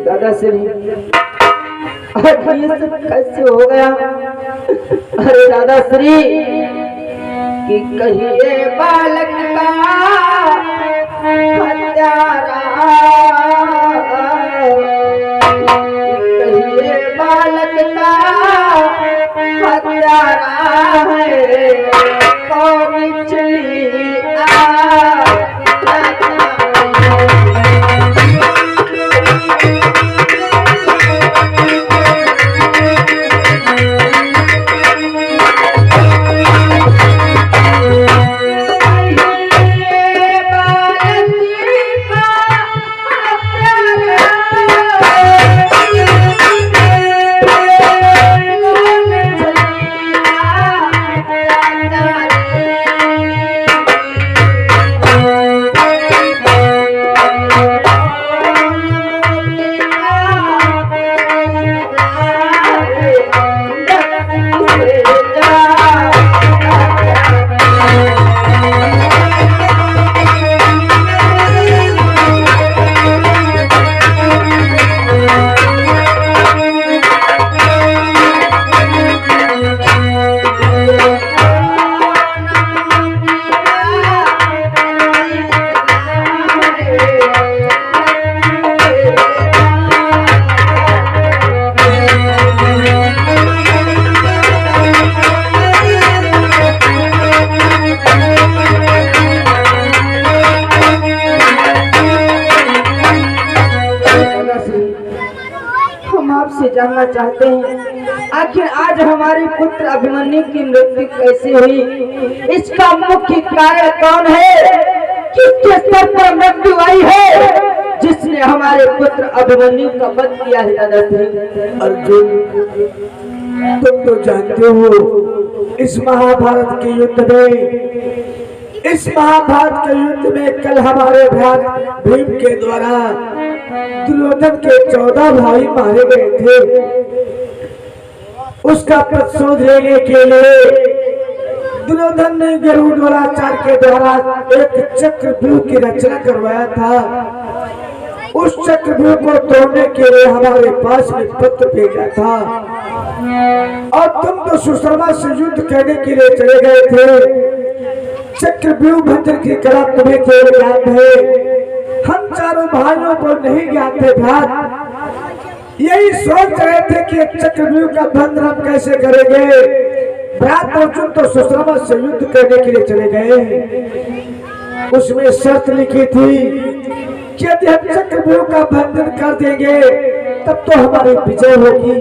दादा से कैसे हो गया? अरे दादा श्री कि कहिए बालक का हत्यारा, कहिए बालक का हत्यारा है कौन चली जानना चाहते हैं आखिर आज हमारे पुत्र अभिमन्यु की मृत्यु कैसे हुई? इसका मुख्य कारण कौन है? किसके स्तर पर मृत्यु आई है जिसने हमारे पुत्र अभिमन्यु का वध किया है? दादाश्री अर्जुन, तुम तो जानते हो इस महाभारत के युद्ध में कल हमारे भ्राता भीम के द्वारा दुर्योधन के 14 भाई मारे गए थे। उसका प्रतिशोध लेने के लिए दुर्योधन ने गरुड़ाचार्य के द्वारा एक चक्रव्यूह की रचना करवाया था। उस चक्रव्यूह को तोड़ने के लिए हमारे पास में पत्र भेजा था और तुम तो सुशर्मा से युद्ध करने के लिए चले गए थे। चक्रव्यूह भंजन की कला तुम्हें केवल याद है, हम चारों भाइयों को नहीं ज्ञात थे। भ्रात यही सोच रहे थे कि चक्रव्यूह का बंधन हम कैसे करेंगे। भ्रात अर्जुन तो सुशर्मा से युद्ध करने के लिए चले गए। उसमें शर्त लिखी थी कि यदि हम चक्रव्यूह का बंधन कर देंगे तब तो हमारी विजय होगी।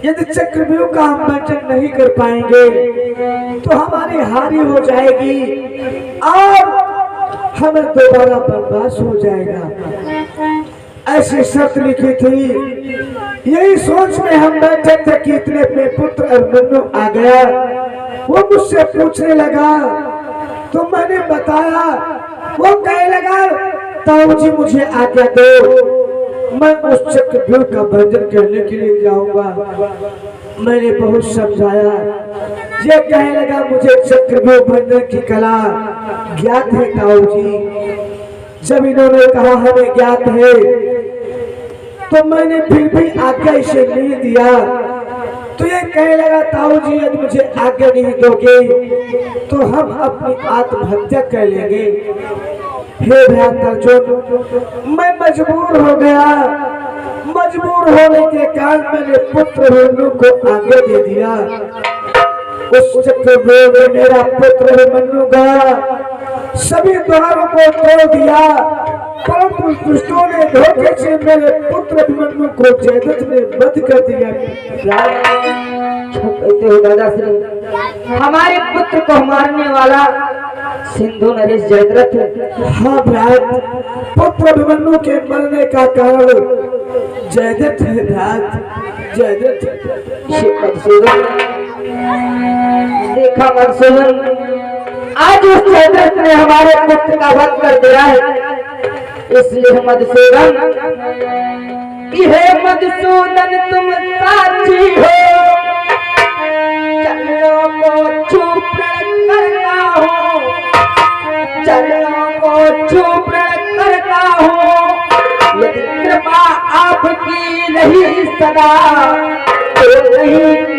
यदि चक्रव्यूह का हम बंधन नहीं कर पाएंगे तो हमारी हानि हो जाएगी और हमें दोबारा बर्बाद हो जाएगा। ऐसी शर्त लिखी थी। यही सोच में हम बैठे थे कि इतने में पुत्र अभिमन्यु आ गया। वो मुझसे पूछने लगा तो मैंने बताया। वो कहने लगा ताऊ जी मुझे आज्ञा दो, मैं उस चक्रव्यूह का भंजन करने के लिए जाऊंगा। मैंने बहुत समझाया। ये कहने लगा मुझे चक्रव्यूह भंजन की कला ज्ञात है ताऊ जी। जब इन्होंने कहा हमें ज्ञात है तो मैंने फिर भी आज्ञा इसे नहीं दिया। तो ये कहने लगा ताऊ जी यदि मुझे आज्ञा नहीं दोगे तो हम अपनी आत्महत्या कर लेंगे। हे भ्रात अर्जुन, मैं मजबूर हो गया। मजबूर होने के कारण मैंने पुत्र अभिमन्यु को आज्ञा दे दिया। उस चक्रव्यूह में मेरा पुत्र अभिमन्यु गया, सभी द्वारों को तोड़ दिया, परंतु दुष्टों ने धोखे से मेरे पुत्र अभिमन्यु को जयद्रथ ने वध कर दिया। कहते हो दादाश्री हमारे पुत्र को मारने वाला सिंधु नरेश जयद्रथ? हाँ भ्रात, पुत्र अभिमन्यु के मरने का कारण जयद्रथ है। भ्रात जयद्रथ देखा मधुसूदन, आज उस जयद्रथ ने हमारे पुत्र का वध कर दिया है। इसलिए मधुसूदन कि हे मधुसूदन तुम साक्षी हो, चलो को छू प्रण करना हो, चलो रही सदा तो नहीं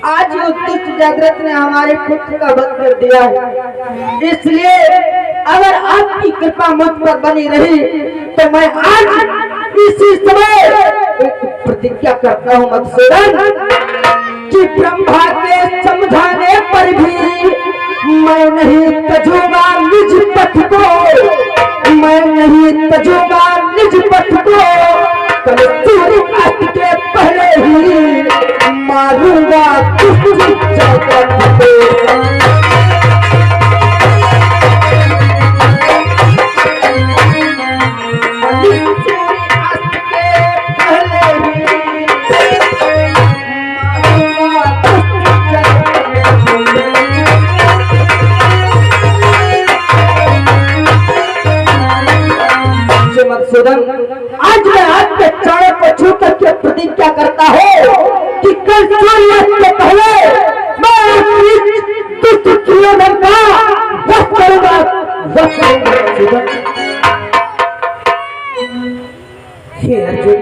आज उस दुष्ट जागृत ने हमारे पुत्र का वध कर दिया है, इसलिए अगर आपकी कृपा मुझ पर बनी रही तो मैं आज इसी समय एक प्रतिज्ञा करता हूँ मधुसूदन कि ब्रह्मा के समझाने पर भी मैं नहीं तजूंगा निज पथ को, मैं नहीं तजूंगा निज पथ को। कल सूर्यास्त के पहले ही मारूंगा तुझे जगत को। मधुसूदन, आज मैं आपके चरणों को छू करके प्रतिज्ञा करता हूँ कि कल सूर्यास्त के पहले मैं दुष्ट दुर्योधन का वध करूंगा, वध करूंगा। हे अर्जुन,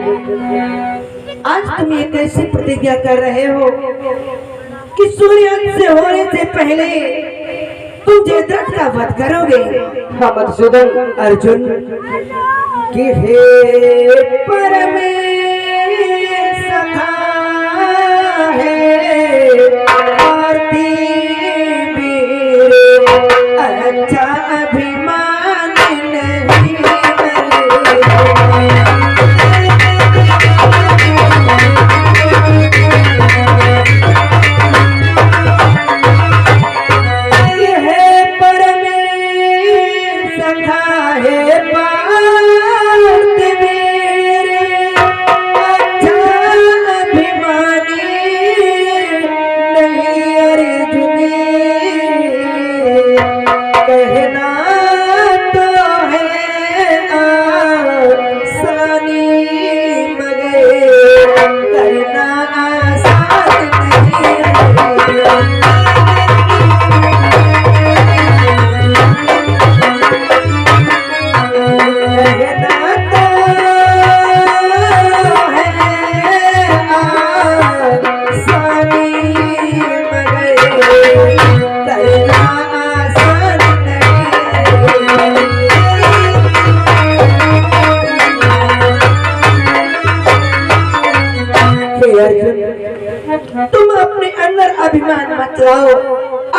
आज तुम ये कैसी प्रतिज्ञा कर रहे हो कि सूर्यास्त से होने से पहले तुम जयद्रथ का वध करोगे? हाँ मधुसूदन। अर्जुन कि हे परमेश सखा है आरती वीर अच्छा अभिमान नहीं तुम अपने अंदर अभिमान मत लाओ।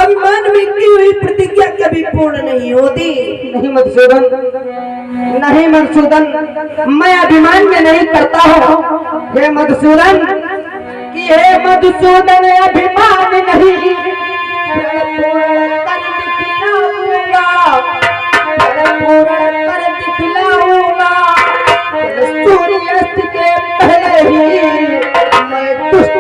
अभिमान में की हुई प्रतिज्ञा कभी पूर्ण नहीं होती। नहीं मधुसूदन, नहीं मधुसूदन, मैं अभिमान में नहीं करता हूँ। हे मधुसूदन कि हे मधुसूदन अभिमान नहीं पूर्ण कर दिखलाऊंगा, पूर्ण कर दिखलाऊंगा। सूर्यास्त के पहले ही मैं दुष्ट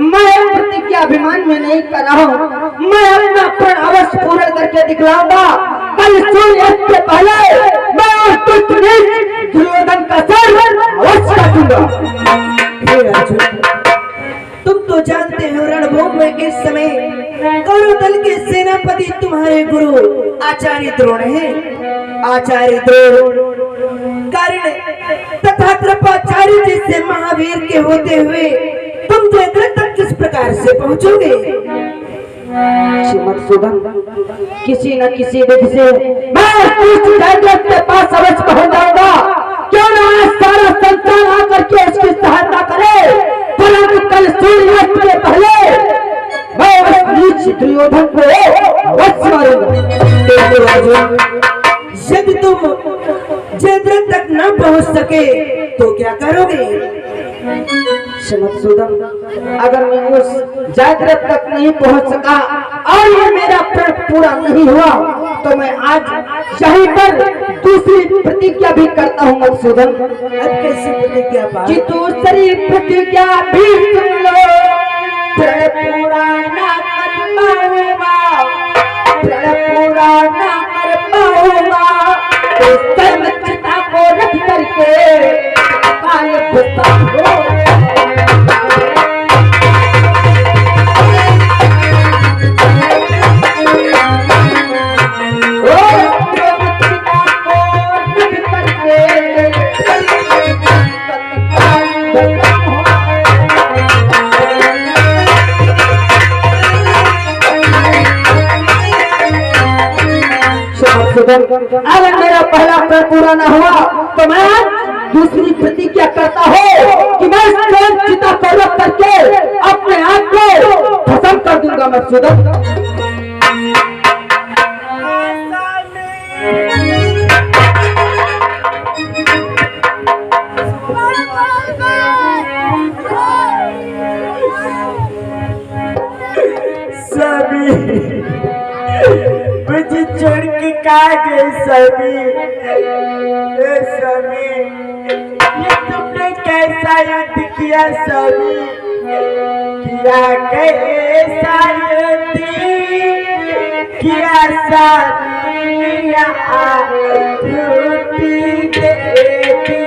मैं प्रतिज्ञा अभिमान में नहीं कर रहा हूँ। मैं अपना प्रण अवश्य पूर्ण करके दिखलाऊंगा। कल सूर्यास्त से पहले मैं उस दुष्ट नीच दुर्योधन का सर अवश्य काटूंगा। तुम तो जानते हो रणभूमि में इस समय कौरव दल के सेनापति तुम्हारे गुरु आचार्य द्रोण हैं। आचार्य द्रोण कारण तथा कृपाचार्य जैसे महावीर के होते हुए तुम जयद्रथ तक किस प्रकार से पहुंचोगे? मधुसूदन, किसी न किसी विधि से मैं जयद्रथ के पास अवश्य पहुंच जाऊंगा। क्यों न सारा संसार आकर के उसकी सहायता करे, परंतु कल सूर्यास्त के पहले मैं उस नीच दुर्योधन को अवश्य मारूंगा। यदि तुम जयद्रथ तक न पहुंच सके तो क्या करोगे? मधुसूदन, अगर मैं उस जयद्रथ तक नहीं पहुंच सका और ये मेरा प्रण पूरा नहीं हुआ तो मैं आज यहीं पर दूसरी प्रतिज्ञा भी करता हूँ मधुसूदन। अब कैसी प्रतिज्ञा पाल? कि दूसरी प्रतिज्ञा भी सुन लो, प्रण पूरा ना कर पाऊंगा, प्रण पूरा ना कर पाऊंगा तो सर्वचिता को रख करके काल भस्म हो। अगर मेरा पहला प्रण पूरा न हुआ तो मैं दूसरी प्रतिज्ञा करता हूँ कि मैं स्वयं चिता को रख करके अपने आप को खत्म कर दूंगा मधुसूदन। मुझे छोड़ के कहा गए स्वामी? स्वामी, ये तुमने कैसा युद्ध किया स्वामी? किया कैसा युद्ध किया स्वामी? टूटी देती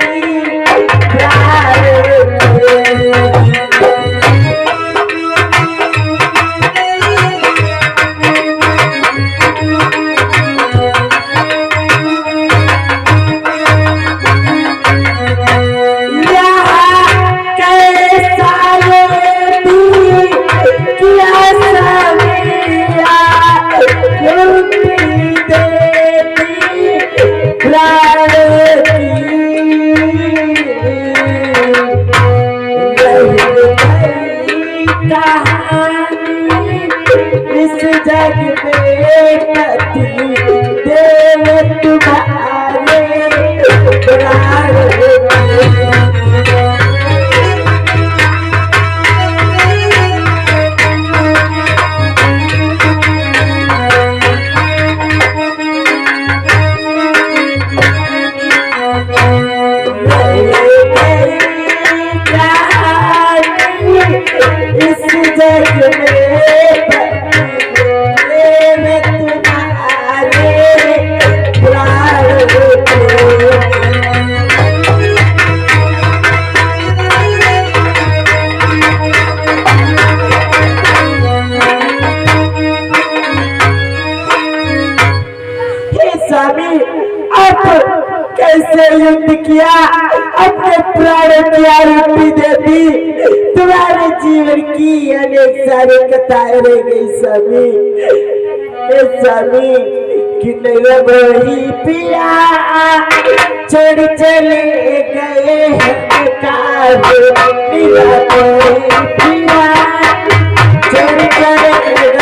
प्यार इस जग में पति देव तुम्हारे प्राण। इस जग में तुम्हारे प्राण। हे स्वामी, आप कैसे युद्ध किया, अपने प्राण की आहुति दे दी, तुम्हारे जीवन की अनेक सारी कथाएं रह गई स्वामी। स्वामी कि वही पिया छोड़ चले गए पिया छोड़ चले गए।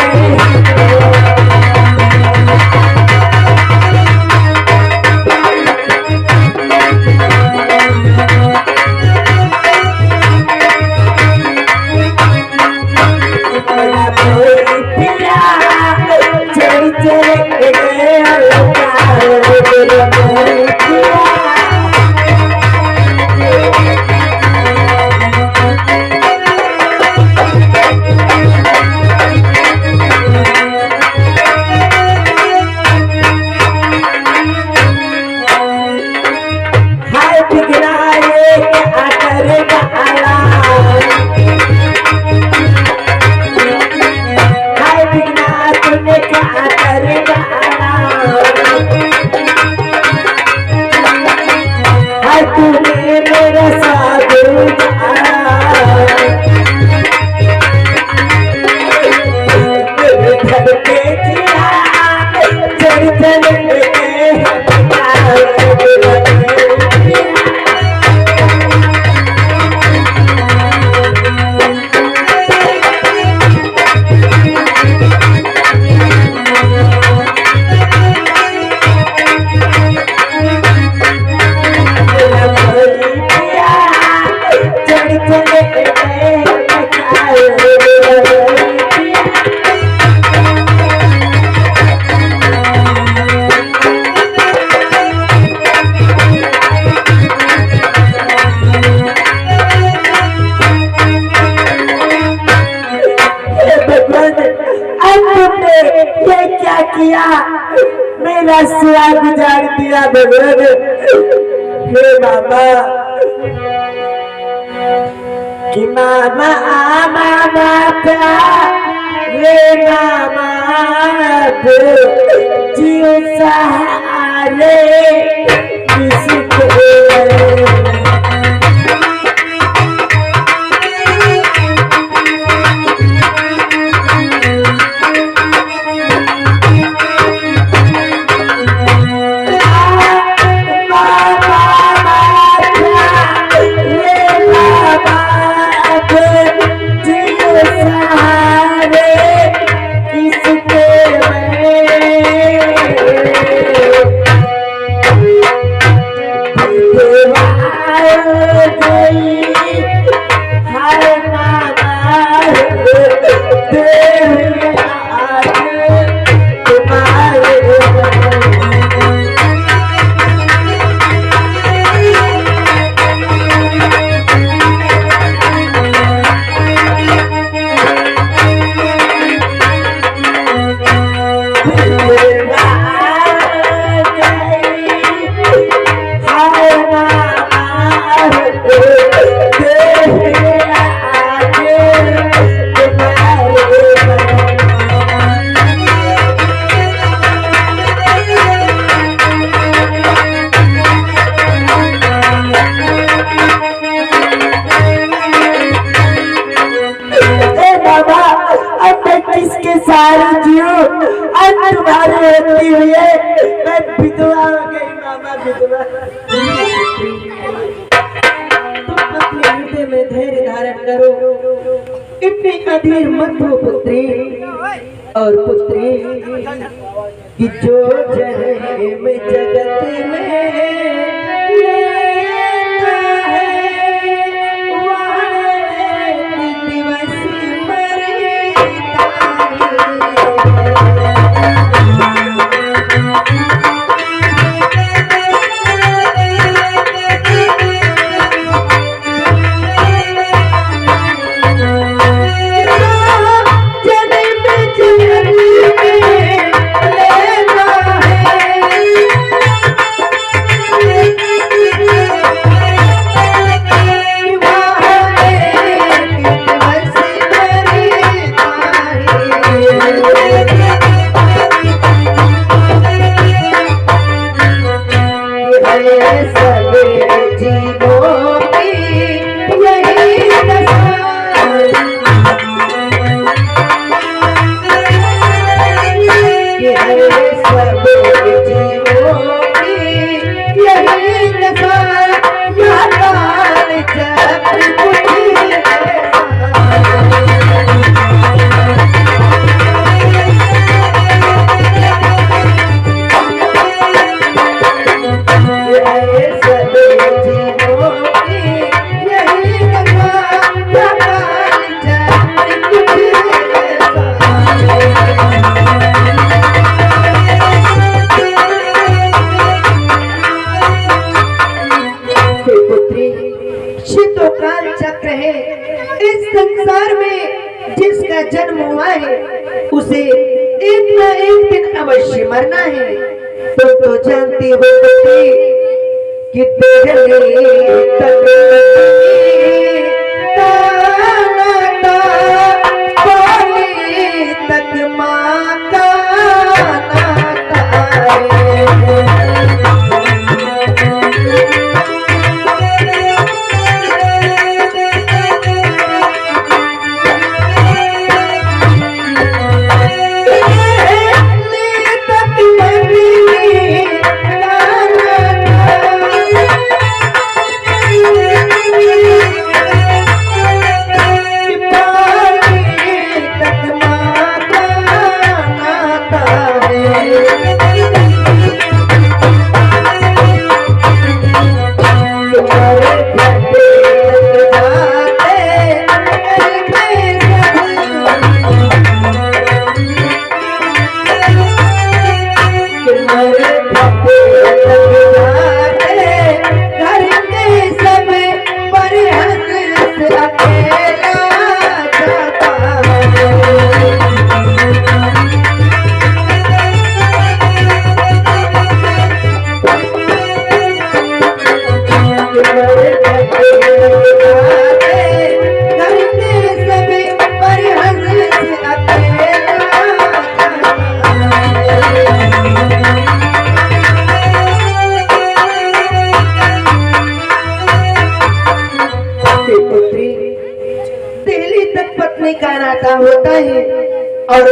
तुमने ये क्या किया, मेरा सिवा गुजार दिया भगवान। हे मामा कि मामा मामा रे मामा जियो सहारे किसको किसके सारे जियो आज तुम्हारे होती हुई है, मैं विधवा हो गई मामा, विधवा। तुम अपने हृदय में धैर्य धारण करो, इतनी अधीर मत हो पुत्री और पुत्री कि जो जहे में जगत में लेता है वह दिवस जन्म हुआ है उसे एक न एक दिन अवश्य मरना है। तुम तो जानती हो कि तेरे तक तक माँ का नाता है।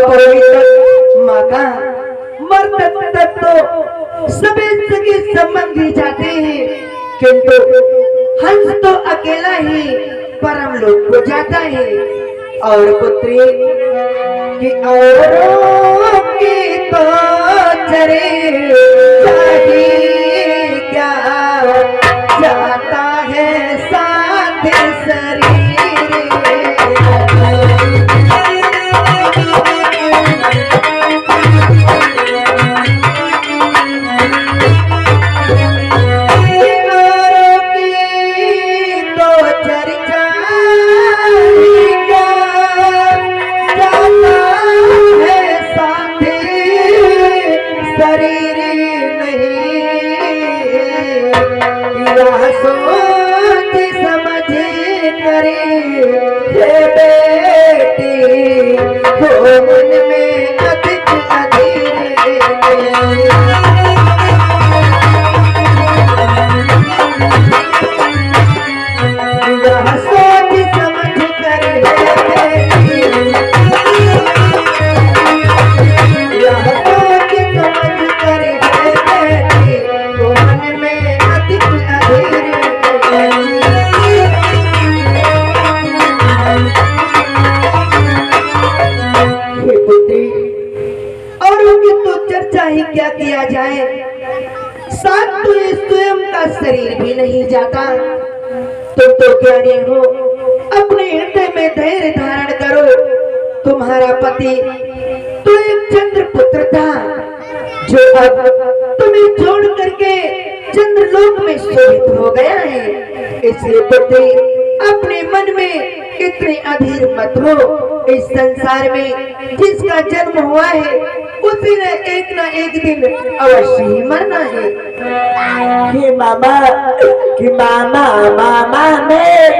पुरोहित माँ का मर्द तक तो सभी सगे संबंधी जाते हैं, किंतु हंस तो अकेला ही परम लोक को जाता है। और पुत्री कि औरों की तो चरे चाहिए क्या, जाता है साथ शरीर। सोच समझ करे ये बेटी हो मन में अधिक अधीर। सोच समझ करे सोच समझ करे बेटी हो मन में अधिक अधीर। चर्चा ही क्या किया जाए, साथ तो स्वयं का शरीर भी नहीं जाता। तुम तो ज्ञानी हो, अपने हृदय में धैर्य धारण करो। तुम्हारा पति तो एक चंद्र पुत्र था, जो अब तुम्हें छोड़ करके चंद्रलोक में शोभित हो गया है। इसलिए पुत्री अपने मन में इतने अधीर मत हो। इस संसार में जिसका जन्म हुआ है उसी ने एक ना एक दिन अवश्य ही मरना है। कि मामा मामा मैं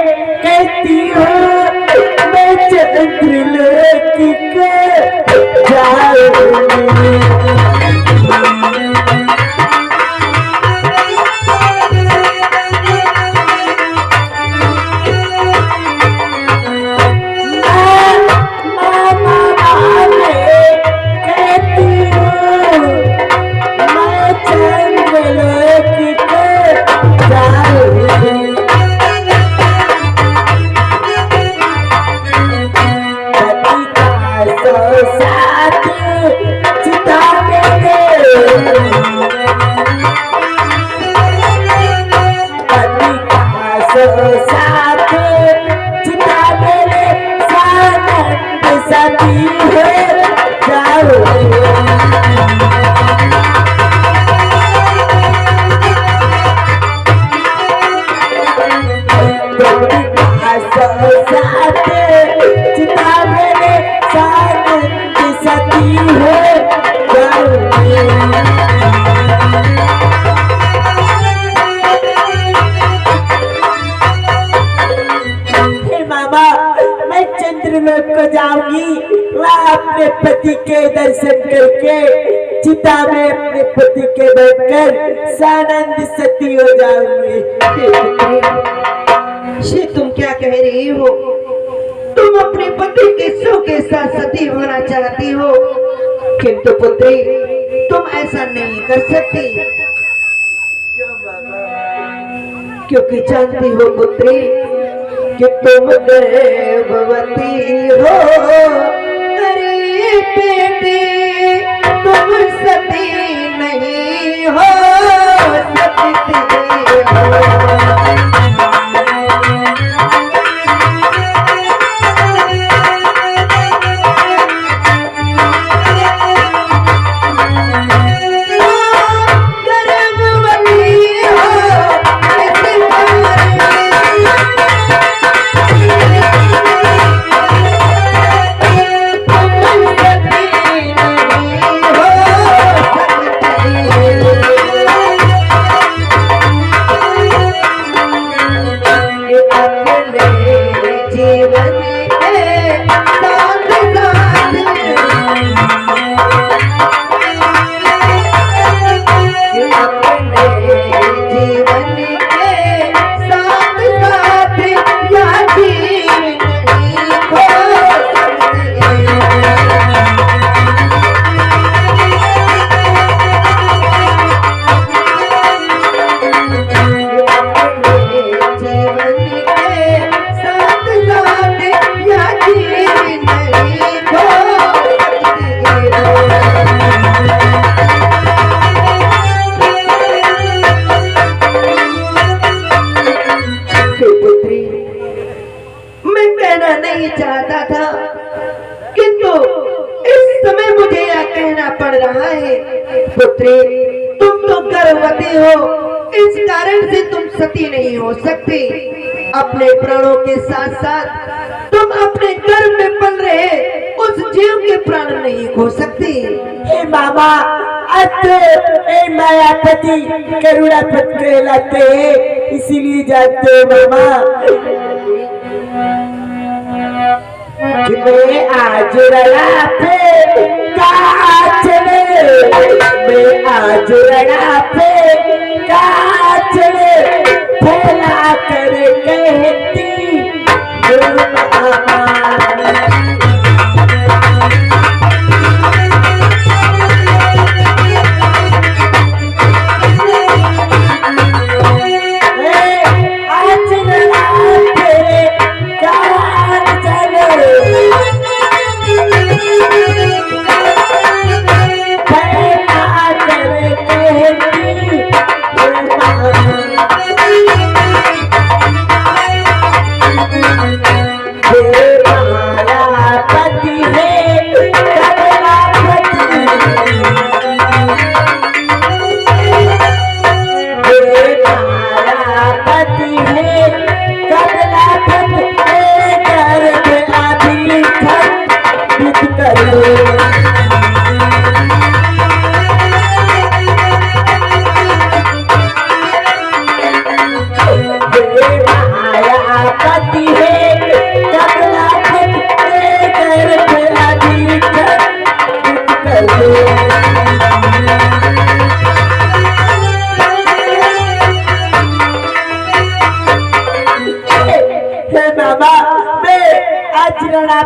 कहती हूँ मैं चंद्रलोक को जाऊंगी। अपने पति के दर्शन करके चिता में अपने पति के बैठकर सानंद सती हो जाऊंगी। तुम क्या कह रही हो? तुम अपने पति के सौ के साथ सती होना चाहती हो, किंतु पुत्री तुम ऐसा नहीं कर सकती। क्यों बाबा? क्योंकि जानती हो पुत्री कि तुम गर्भवती हो। अरे बेटी तुम सती नहीं हो, सती हो। सती समय मुझे यह कहना पड़ रहा है पुत्री, तुम तो गर्भवती हो, इस कारण से तुम सती नहीं हो सकती। अपने प्राणों के साथ साथ तुम अपने गर्भ में पल रहे उस जीव के प्राण नहीं खो सकती। हे मामा, अब तो ए मायापति करुणापति कहलाते हैं, इसीलिए जानते हो मामा कि मैं आज रणा पे काचले, मैं आज रणा पे काचले फैला कर कहती हूँ मामा।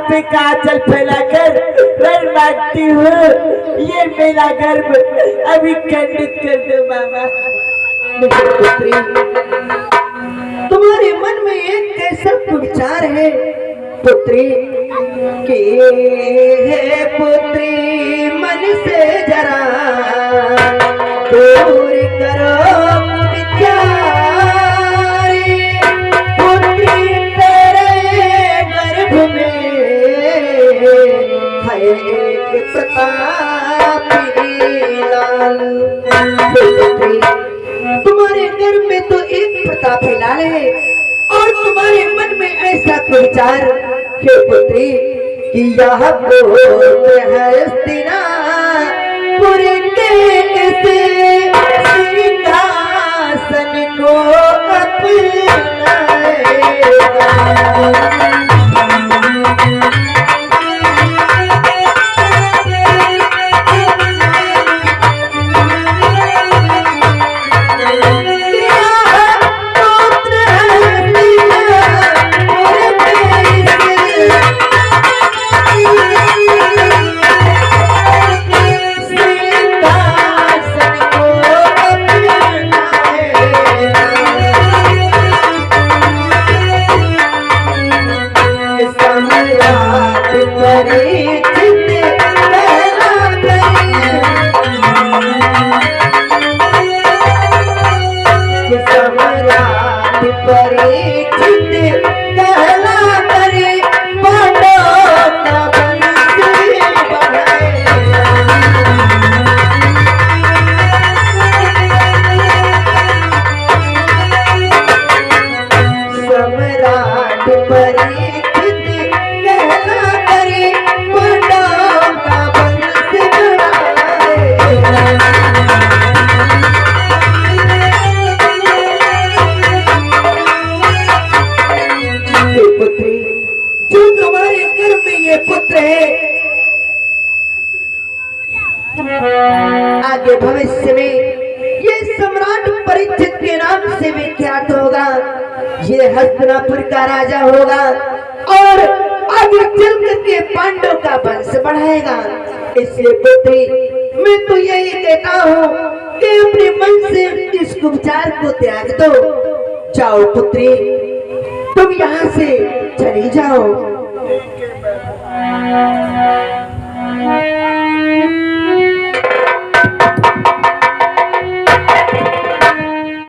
पे काजल फैलाकर रण मांगती हूँ, ये मेरा गर्भ अभी खंडित कर दो मामा। पुत्री, तुम्हारे मन में एक कैसा विचार है पुत्री कि हे पुत्री मन से जरा दूर करो विचार, पुत्री तेरे गर्भ में है एक प्रतापी लाल। पुत्री, तुम्हारे घर में तो एक प्रतापी लाल है और तुम्हारे मन में ऐसा विचार है पुत्री कि यह हस्तिनापुर के सिंहासन को अपनाएगा। आगे भविष्य में ये सम्राट परीक्षित के नाम से विख्यात होगा, ये हस्तिनापुर का राजा होगा और आगे चल करके पांडव का वंश बढ़ाएगा। इसलिए पुत्री, मैं तो यही कहता हूँ कि अपने मन से इस विचार को त्याग दो। जाओ पुत्री, तुम यहाँ से चली जाओ।